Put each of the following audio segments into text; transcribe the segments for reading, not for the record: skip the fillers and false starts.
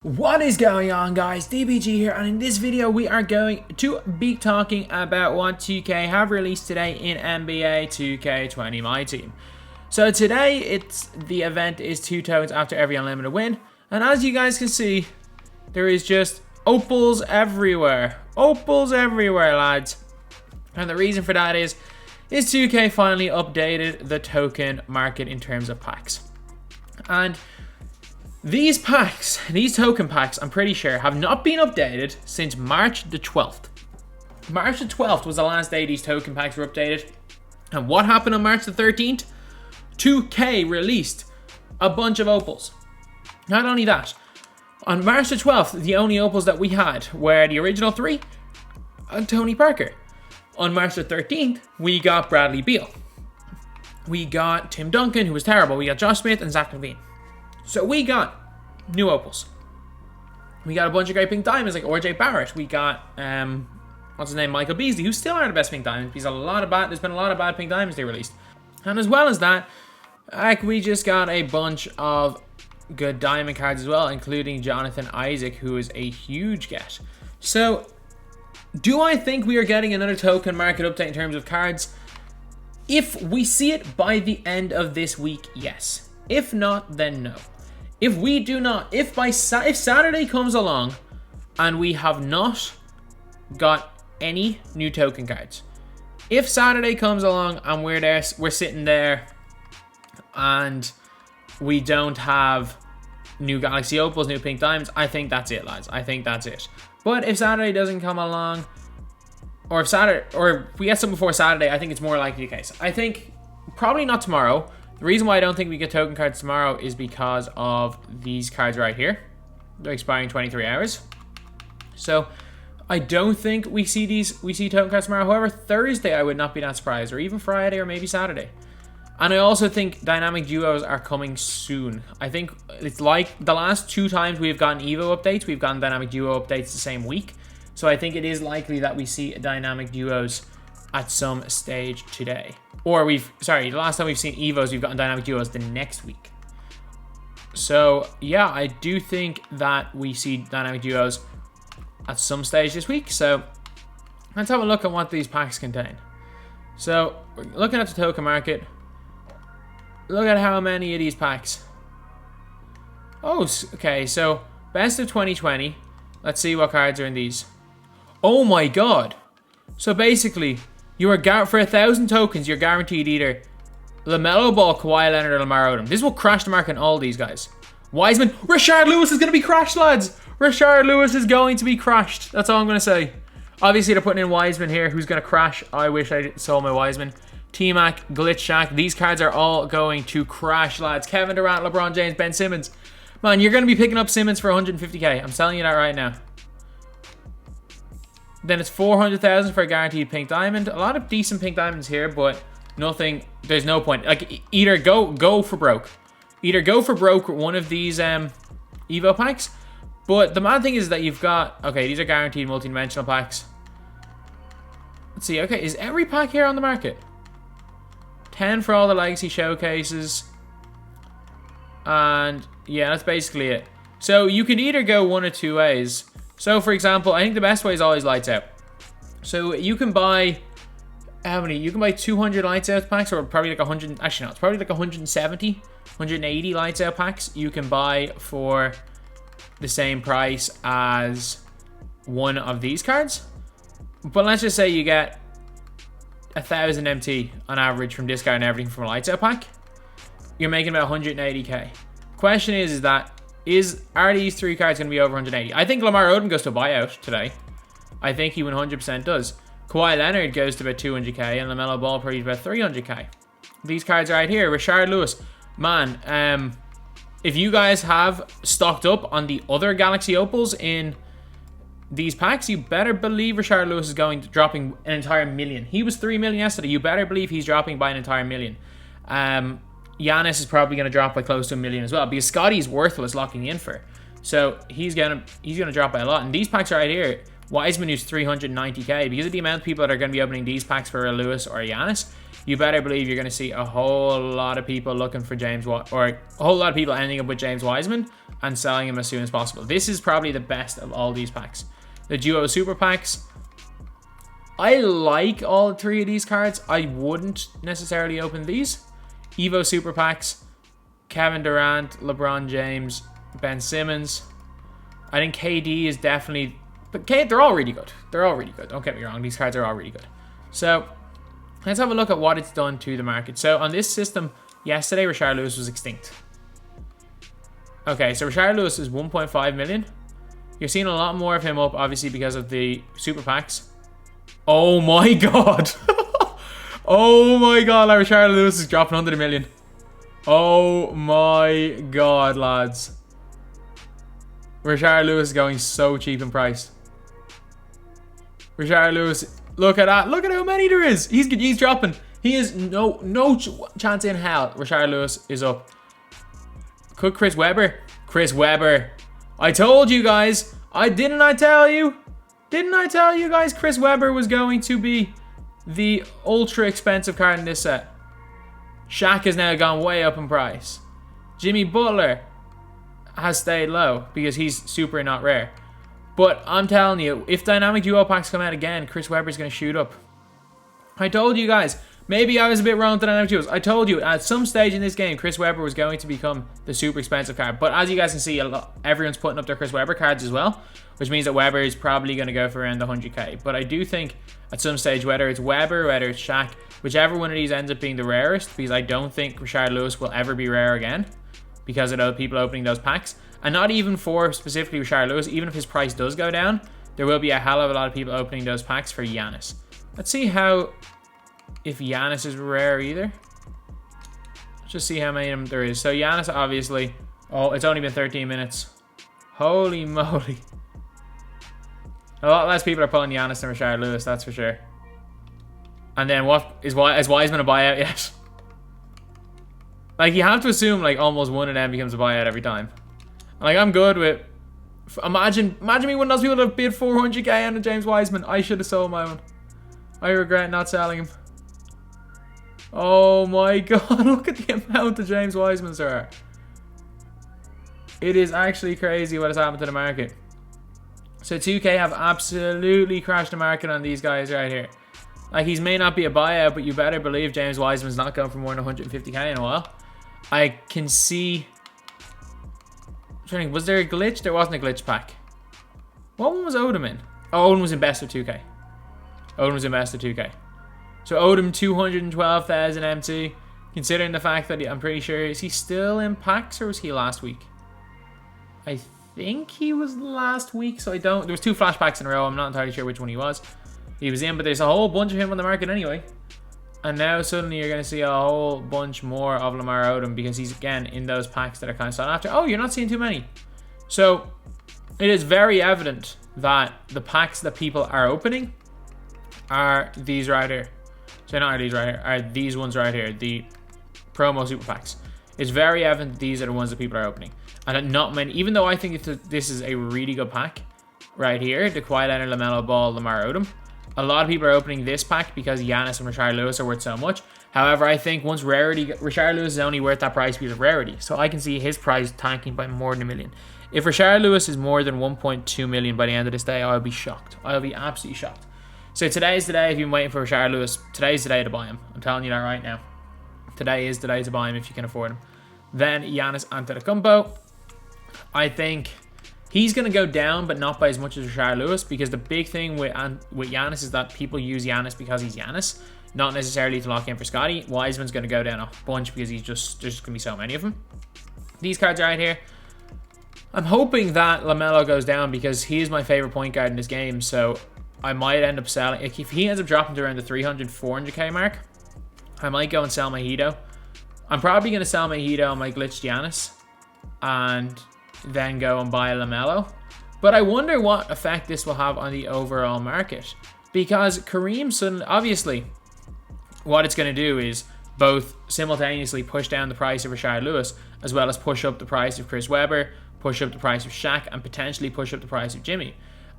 What is going on, guys? DBG here, and in this video we are going to be talking about what 2K have released today in NBA 2K20 MyTEAM. So today the event is 2 tokens after every unlimited win, and as you guys can see, there is just opals everywhere. Opals everywhere, lads. And the reason for that is 2K finally updated the token market in terms of packs. And these packs, these token packs, I'm pretty sure, have not been updated since March the 12th. March the 12th was the last day these token packs were updated. And what happened on March the 13th? 2K released a bunch of opals. Not only that, on March the 12th, the only opals that we had were the original 3 and Tony Parker. On March the 13th, we got Bradley Beal. We got Tim Duncan, who was terrible. We got Josh Smith and Zach LaVine. So we got new opals. We got a bunch of great pink diamonds like RJ Barrett. We got what's his name, Michael Beasley, who still are the best pink diamonds. There's been a lot of bad pink diamonds they released. And as well as that, we just got a bunch of good diamond cards as well, including Jonathan Isaac, who is a huge get. So do I think we are getting another token market update in terms of cards? If we see it by the end of this week, yes. If not, then no. If we do not, if Saturday comes along and we have not got any new token cards, if Saturday comes along and we're sitting there and we don't have new Galaxy Opals, new Pink Diamonds, I think that's it, lads. I think that's it. But if Saturday doesn't come along, or if we get some before Saturday, I think it's more likely the case. I think probably not tomorrow. The reason why I don't think we get token cards tomorrow is because of these cards right here. They're expiring 23 hours. So I don't think we see token cards tomorrow. However, Thursday I would not be that surprised, or even Friday or maybe Saturday. And I also think dynamic duos are coming soon. I think it's like the last 2 times we've gotten Evo updates, we've gotten dynamic duo updates the same week. So I think it is likely that we see dynamic duos at some stage today. Or the last time we've seen Evos, we've gotten dynamic duos the next week. So yeah, I do think that we see dynamic duos at some stage this week. So let's have a look at what these packs contain. So we're looking at the token market. Look at how many of these packs. Oh, okay, so best of 2020. Let's see what cards are in these. Oh my god. So basically, you are for 1,000 tokens, you're guaranteed either LaMelo Ball, Kawhi Leonard, or Lamar Odom. This will crash the market on all these guys. Wiseman, Rashard Lewis is going to be crashed, lads. Rashard Lewis is going to be crashed. That's all I'm going to say. Obviously, they're putting in Wiseman here, who's going to crash. I wish I saw my Wiseman. T-Mac, Glitch Shack. These cards are all going to crash, lads. Kevin Durant, LeBron James, Ben Simmons. Man, you're going to be picking up Simmons for 150k. I'm telling you that right now. Then it's 400,000 for a guaranteed pink diamond. A lot of decent pink diamonds here, but nothing. There's no point. Like, either go for broke. Either go for broke with one of these Evo packs. But the mad thing is that you've got, okay, these are guaranteed multi-dimensional packs. Let's see. Okay, is every pack here on the market? 10 for all the legacy showcases. And yeah, that's basically it. So you can either go one or two ways. So, for example, I think the best way is always lights out. So you can buy, how many? You can buy 200 lights out packs, or probably like 100, actually no, it's probably like 170, 180 lights out packs you can buy for the same price as one of these cards. But let's just say you get 1,000 MT on average from discard and everything from a lights out pack. You're making about 180k. Question are these 3 cards going to be over 180? I think Lamar Odom goes to a buyout today. I think he 100% does. Kawhi Leonard goes to about 200k, and LaMelo Ball probably about 300k. These cards right here. Rashard Lewis. Man, if you guys have stocked up on the other Galaxy Opals in these packs, you better believe Rashard Lewis is dropping an entire million. He was 3 million yesterday. You better believe he's dropping by an entire million. Giannis is probably going to drop by close to 1 million as well, because Scotty's worthless locking in for. So he's gonna drop by a lot. And these packs right here, Wiseman, who's 390k. Because of the amount of people that are going to be opening these packs for a Lewis or a Giannis, you better believe you're going to see a whole lot of people looking for or a whole lot of people ending up with James Wiseman and selling him as soon as possible. This is probably the best of all these packs. The Duo Super Packs, I like all three of these cards. I wouldn't necessarily open these. Evo Super Packs, Kevin Durant, LeBron James, Ben Simmons. I think KD is definitely... But they're all really good. They're all really good. Don't get me wrong. These cards are all really good. So, let's have a look at what it's done to the market. So, on this system, yesterday, Rashard Lewis was extinct. Okay, so Rashard Lewis is 1.5 million. You're seeing a lot more of him up, obviously, because of the super packs. Oh my god. Oh my god, like Rashard Lewis is dropping under the million. Oh my god, lads. Rashard Lewis is going so cheap in price. Rashard Lewis, look at that. Look at how many there is. He's dropping. He is no chance in hell. Rashard Lewis is up. Could Chris Webber? Chris Webber. I told you guys. Didn't I tell you? Didn't I tell you guys Chris Webber was going to be the ultra expensive card in this set? Shaq has now gone way up in price. Jimmy Butler has stayed low because he's super not rare. But I'm telling you, if Dynamic Duo packs come out again, Chris Webber's going to shoot up. I told you guys. Maybe I was a bit wrong with the Dynamic Duos. I told you, at some stage in this game, Chris Webber was going to become the super expensive card. But as you guys can see, everyone's putting up their Chris Webber cards as well, which means that Webber is probably going to go for around the 100k. But I do think at some stage, whether it's Webber, whether it's Shaq, whichever one of these ends up being the rarest, because I don't think Rashard Lewis will ever be rare again because of those people opening those packs. And not even for specifically Rashard Lewis, even if his price does go down, there will be a hell of a lot of people opening those packs for Giannis. Let's see if Giannis is rare either. Let's just see how many of them there is. So Giannis, obviously, oh, it's only been 13 minutes. Holy moly. A lot less people are pulling Giannis than Rashard Lewis, that's for sure. And then what is Wiseman a buyout yet? Like, you have to assume like almost one of them becomes a buyout every time. Like, I'm good with... Imagine me one of those people that bid 400k on a James Wiseman. I should have sold my one. I regret not selling him. Oh my god, look at the amount of James Wisemans there are. It is actually crazy what has happened to the market. So 2K have absolutely crashed the market on these guys right here. Like, he may not be a buyout, but you better believe James Wiseman's not going for more than 150k in a while. I can see... Was there a glitch? There wasn't a glitch pack. What one was Odom in? Oh, Odom was in best of 2K. Odom was in best of 2K. So Odom 212,000 MT. Considering the fact that I'm pretty sure, is he still in packs or was he last week? I think he was last week, so I don't... There was 2 flash packs in a row. I'm not entirely sure which one he was. He was in, but there's a whole bunch of him on the market anyway. And now suddenly you're going to see a whole bunch more of Lamar Odom because he's, again, in those packs that are kind of sought after. Oh, you're not seeing too many. So it is very evident that the packs that people are opening are these right here. So not are these right here, are these ones right here, the promo super packs. It's very evident that these are the ones that people are opening. And that not many, even though I think this is a really good pack right here, the Kawhi Leonard, LaMelo Ball, Lamar Odom, a lot of people are opening this pack because Giannis and Rashard Lewis are worth so much. However, I think once rarity, Rashard Lewis is only worth that price because of rarity. So I can see his price tanking by more than $1 million. If Rashard Lewis is more than 1.2 million by the end of this day, I'll be shocked. I'll be absolutely shocked. So today's the day if you've been waiting for Rashard Lewis. Today's the day to buy him. I'm telling you that right now. Today is the day to buy him if you can afford him. Then Giannis Antetokounmpo. I think he's going to go down, but not by as much as Rashard Lewis, because the big thing with Giannis is that people use Giannis because he's Giannis, not necessarily to lock in for Scotty. Wiseman's going to go down a bunch because there's just going to be so many of them. These cards right here. I'm hoping that LaMelo goes down because he is my favorite point guard in this game, so I might end up selling. If he ends up dropping to around the 300, 400k mark, I might go and sell my Hito. I'm probably going to sell my Hito on my glitched Giannis and then go and buy a LaMelo. But I wonder what effect this will have on the overall market, because Kareem suddenly, obviously, what it's going to do is both simultaneously push down the price of Rashard Lewis, as well as push up the price of Chris Webber, push up the price of Shaq, and potentially push up the price of Jimmy.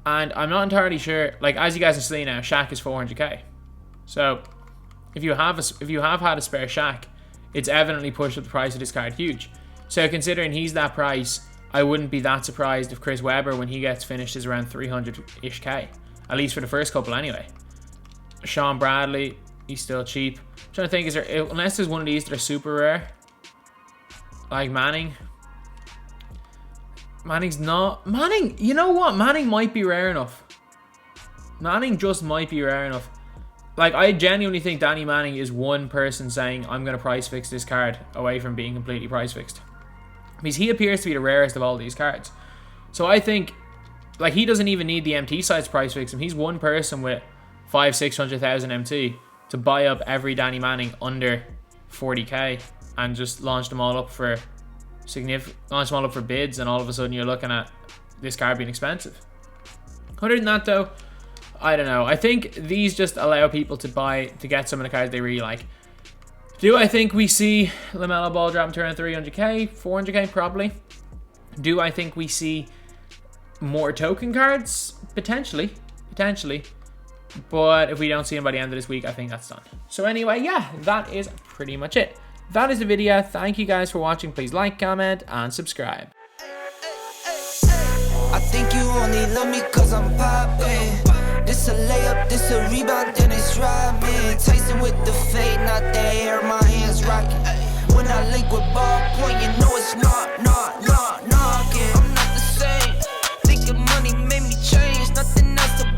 And I'm not entirely sure, like, as you guys can see now, Shaq is 400k. So if you have had a spare Shaq, it's evidently pushed up the price of this card huge. So considering he's that price, I wouldn't be that surprised if Chris Webber, when he gets finished, is around 300-ish K. At least for the first couple anyway. Sean Bradley, he's still cheap. I'm trying to think, is there, unless there's one of these that are super rare, like Manning. Manning's not. Manning, you know what? Manning might be rare enough. Manning just might be rare enough. Like, I genuinely think Danny Manning is one person saying, I'm going to price fix this card, away from being completely price fixed. Because he appears to be the rarest of all these cards. So I think, like, he doesn't even need the MT size price fix him. He's one person with 500,000-600,000 MT to buy up every Danny Manning under 40k and just launch them all up for bids, and all of a sudden you're looking at this card being expensive. Other than that though, I don't know. I think these just allow people to get some of the cards they really like. Do I think we see LaMelo Ball dropping to around 300k, 400k probably? Do I think we see more token cards? Potentially. But if we don't see them by the end of this week, I think that's done. So anyway, yeah, that is pretty much it. That is the video. Thank you guys for watching. Please like, comment, and subscribe. I think you only love me cause I'm poppin'. This a layup, this a rebound, then it's robbing. Tyson with the fade, not the hair, my